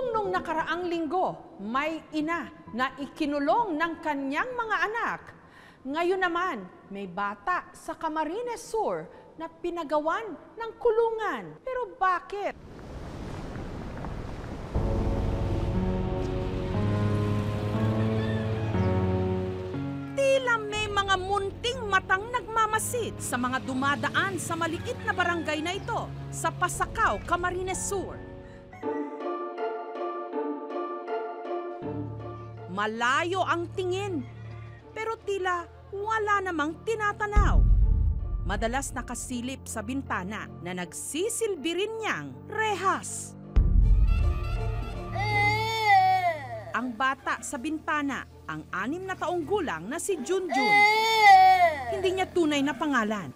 Nung nakaraang linggo, may ina na ikinulong ng kanyang mga anak. Ngayon naman, may bata sa Camarines Sur na pinagawan ng kulungan. Pero bakit? Tila may mga munting matang nagmamasid sa mga dumadaan sa maliit na barangay na ito sa Pasakaw, Camarines Sur. Malayo ang tingin, pero tila wala namang tinatanaw. Madalas nakasilip sa bintana na nagsisilbi rin niyang rehas. Ang bata sa bintana, ang 6 na taong gulang na si Junjun. Hindi niya tunay na pangalan.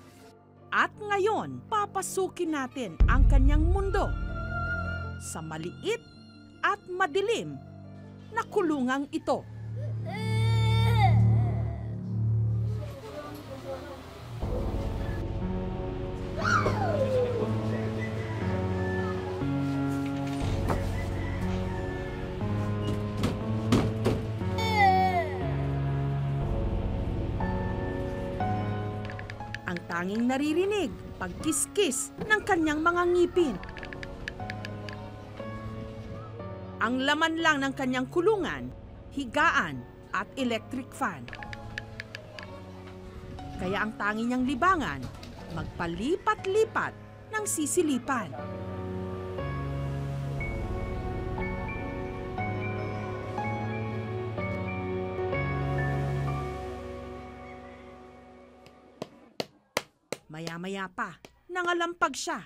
At ngayon, papasukin natin ang kanyang mundo sa maliit at madilim na kulungang ito. Ang tanging naririnig, pagkiskis ng kanyang mga ngipin. Ang laman lang ng kanyang kulungan, higaan at electric fan. Kaya ang tanging niyang libangan, magpalipat-lipat ng sisilipan. Maya-maya pa, nangalampag siya.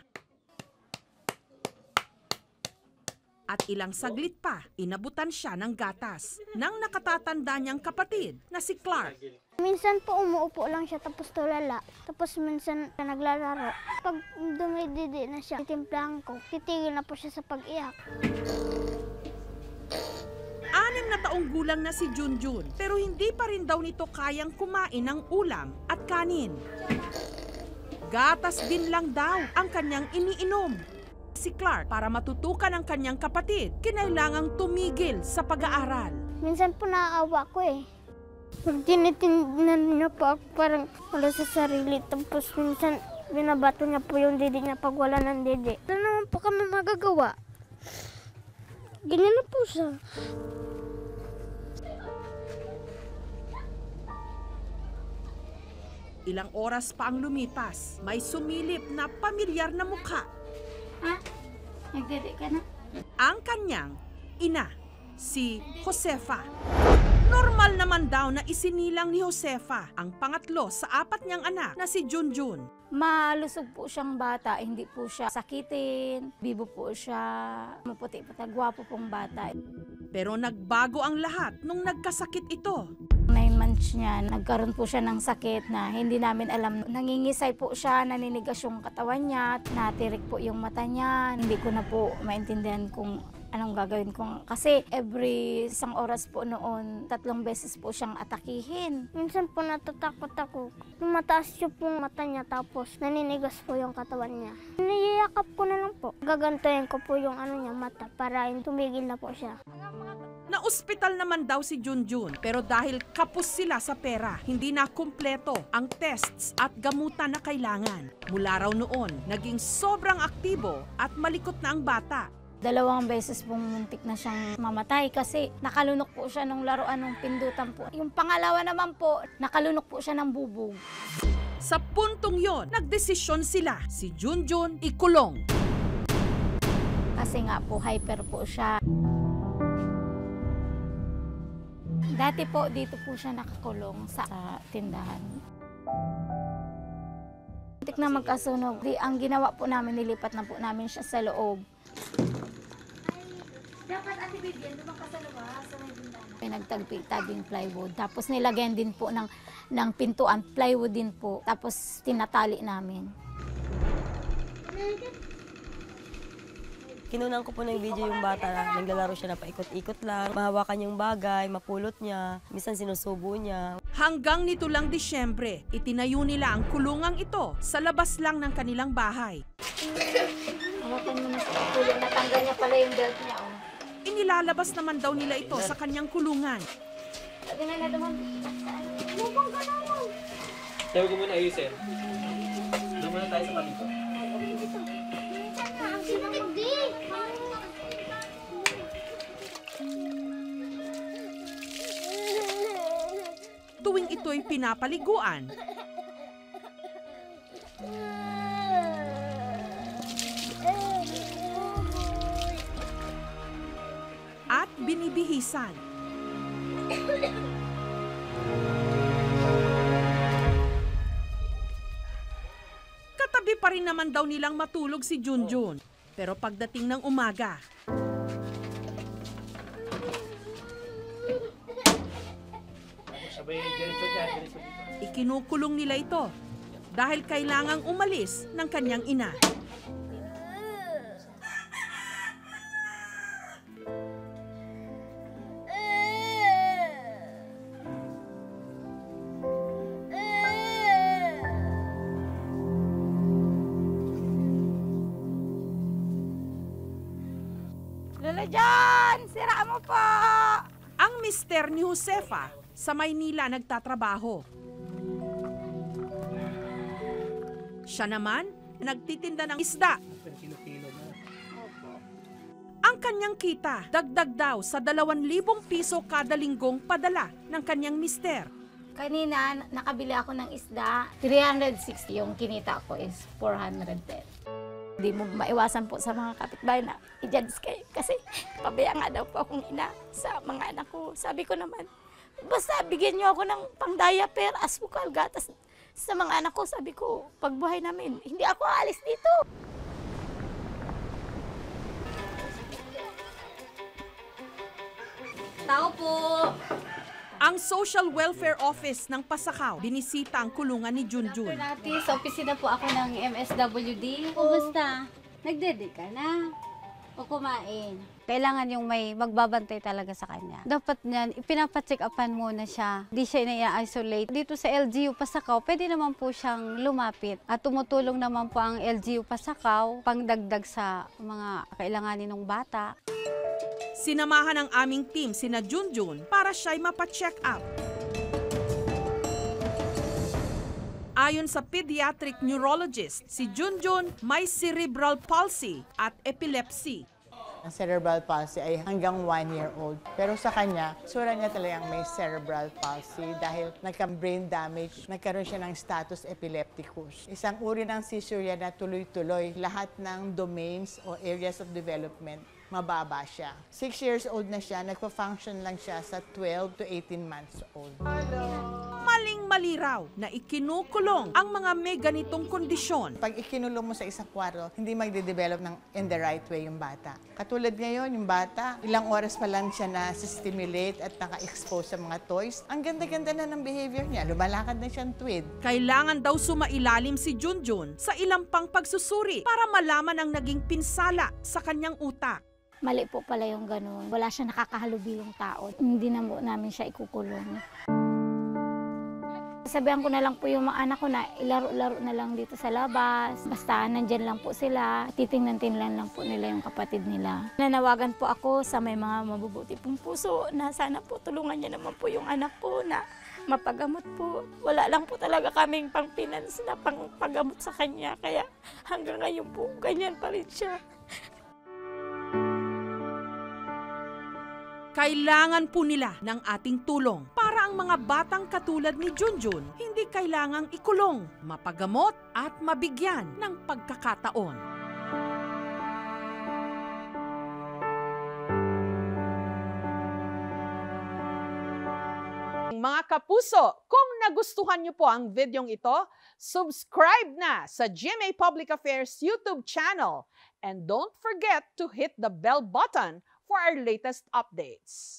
At ilang saglit pa, inabutan siya ng gatas ng nakatatanda niyang kapatid na si Clark. Minsan po umuupo lang siya tapos tulala. Tapos minsan naglalaro. Pag dumididi na siya, titimplahan ko. Titigil na po siya sa pag-iyak. 6 na taong gulang na si Junjun, pero hindi pa rin daw nito kayang kumain ng ulam at kanin. Gatas din lang daw ang kanyang iniinom. Si Clark, para matutukan ang kanyang kapatid, kinailangang tumigil sa pag-aaral. Minsan po naaawa ko eh. Tinitingnan niya po ako parang wala sa sarili. Tapos minsan binabato niya po yung didi niya pag wala ng didi. Ano naman po kami magagawa? Ganyan na po siya. Ilang oras pa ang lumipas, may sumilip na pamilyar na mukha. Ha? Nagdidi ka na? Ang kanyang ina, si Josefa. Normal naman daw na isinilang ni Josefa ang pangatlo sa 4 niyang anak na si Junjun. Malusog po siyang bata, hindi po siya sakitin, bibo po siya, maputi-puti, gwapo pong bata. Pero nagbago ang lahat nung nagkasakit ito. 9 months niya, nagkaroon po siya ng sakit na hindi namin alam. Nangingisay po siya, naninigas yung katawan niya, natirik po yung mata niya. Hindi ko na po maintindihan kung anong gagawin ko. Kasi every 1 oras po noon, 3 beses po siyang atakihin. Minsan po natatakot ako. Mataas yung pong mata niya tapos naninigas po yung katawan niya. Niyayakap ko na lang po. Gagantuhin ko po yung niya mata para tumigil na po siya. Na-ospital naman daw si Junjun, pero dahil kapos sila sa pera, hindi na kumpleto ang tests at gamutan na kailangan. Mula raw noon, naging sobrang aktibo at malikot na ang bata. 2 beses pong muntik na siyang mamatay kasi nakalunok po siya nung laruan ng pindutan po. Yung pangalawa naman po, nakalunok po siya ng bubog. Sa puntong yon, nagdesisyon sila si Junjun ikulong. Kasi nga po, hyper po siya. Dati po, dito po siya nakakulong sa tindahan. Muntik na magkasunog. Ang ginawa po namin, nilipat na po namin siya sa loob. Dapat Ate Vivian, lumang ka sa labas sa may bintana. May nagtagpi-tabing plywood. Tapos nilagyan din po ng pintuan, plywood din po. Tapos tinatali namin. Kinunan ko po ng video yung bata, naglalaro siya na paikot-ikot lang, mahawakan yung bagay, mapulot niya, minsan sinusubo niya. Hanggang nito lang Disyembre, itinayo nila ang kulungang ito sa labas lang ng kanilang bahay. Hawakan mo na sa pulo, natanggal niya pala yung belt niya. Oh. Inilalabas naman daw nila ito sa kanyang kulungan. Sabi ko muna ayusin. Doon muna tayo sa palito. Tuwing ito'y pinapaliguan, at binibihisan. Katabi pa rin naman daw nilang matulog si Junjun. Pero pagdating ng umaga, Sabay, diretso dyan, diretso dito. ikinukulong nila ito dahil kailangang umalis ng kanyang ina. Lola John, sira mo po! Ang mister ni Josefa sa Maynila nagtatrabaho. Siya naman nagtitinda ng isda. Kilo-kilo na. Ang kanyang kita, dagdag daw sa 2,000 piso kada linggong padala ng kanyang mister. Kanina, nakabili ako ng isda. 360 yung kinita ko is 410. Hindi mo maiwasan po sa mga kapitbahay na i-judge kayo kasi pabaya nga daw po akong ina sa mga anak ko. Sabi ko naman, basta bigyan niyo ako ng pang-diaper, asukal, gatas sa mga anak ko. Sabi ko, pagbuhay namin, hindi ako aalis dito. Tao po! Ang Social Welfare Office ng Pasakaw, binisita ang kulungan ni Junjun. Natin, sa opisina po ako ng MSWD. Kumusta? Nagdede ka na? O kumain? Kailangan yung may magbabantay talaga sa kanya. Dapat niyan, ipinapacheck upan muna siya. Di siya ina-isolate. Dito sa LGU Pasakaw, pwede naman po siyang lumapit. At tumutulong naman po ang LGU Pasakaw pangdagdag sa mga kailanganin ng bata. Sinamahan ng aming team sina Junjun para siya'y mapacheck up. Ayon sa pediatric neurologist, si Junjun may cerebral palsy at epilepsy. Ang cerebral palsy ay hanggang 1 year old. Pero sa kanya, sura niya talagang may cerebral palsy dahil nagka-brain damage, nagkaroon siya ng status epilepticus. Isang uri ng seizure yan na tuloy-tuloy. Lahat ng domains o areas of development, mababa siya. 6 years old na siya, nagpa-function lang siya sa 12 to 18 months old. Maling-mali raw na ikinukulong ang mga may ganitong kondisyon. Pag ikinulong mo sa isang kwarto, hindi magde-develop in the right way yung bata. Katulad ngayon, yung bata, ilang oras pa lang siya na-stimulate at naka-expose sa mga toys. Ang ganda-ganda na ng behavior niya. Lumalakad na siyang tweed. Kailangan daw sumailalim si Junjun sa ilang pang pagsusuri para malaman ang naging pinsala sa kanyang utak. Mali po pala yung ganun. Wala siya nakakahalubiyong tao. Hindi na po namin siya ikukulong. Sabihan ko na lang po yung mga anak ko na ilaro-laro na lang dito sa labas. Basta nandyan lang po sila, titingnan-tingnan lang po nila yung kapatid nila. Nanawagan po ako sa may mga mabubuti pong puso na sana po tulungan niya naman po yung anak ko na mapagamot po. Wala lang po talaga kaming pang-finance na pang-pagamot sa kanya. Kaya hanggang ngayon po, ganyan pa rin siya. Kailangan po nila ng ating tulong para ang mga batang katulad ni Junjun hindi kailangang ikulong, mapagamot at mabigyan ng pagkakataon. Mga kapuso, kung nagustuhan niyo po ang videong ito, subscribe na sa GMA Public Affairs YouTube channel and don't forget to hit the bell button for our latest updates.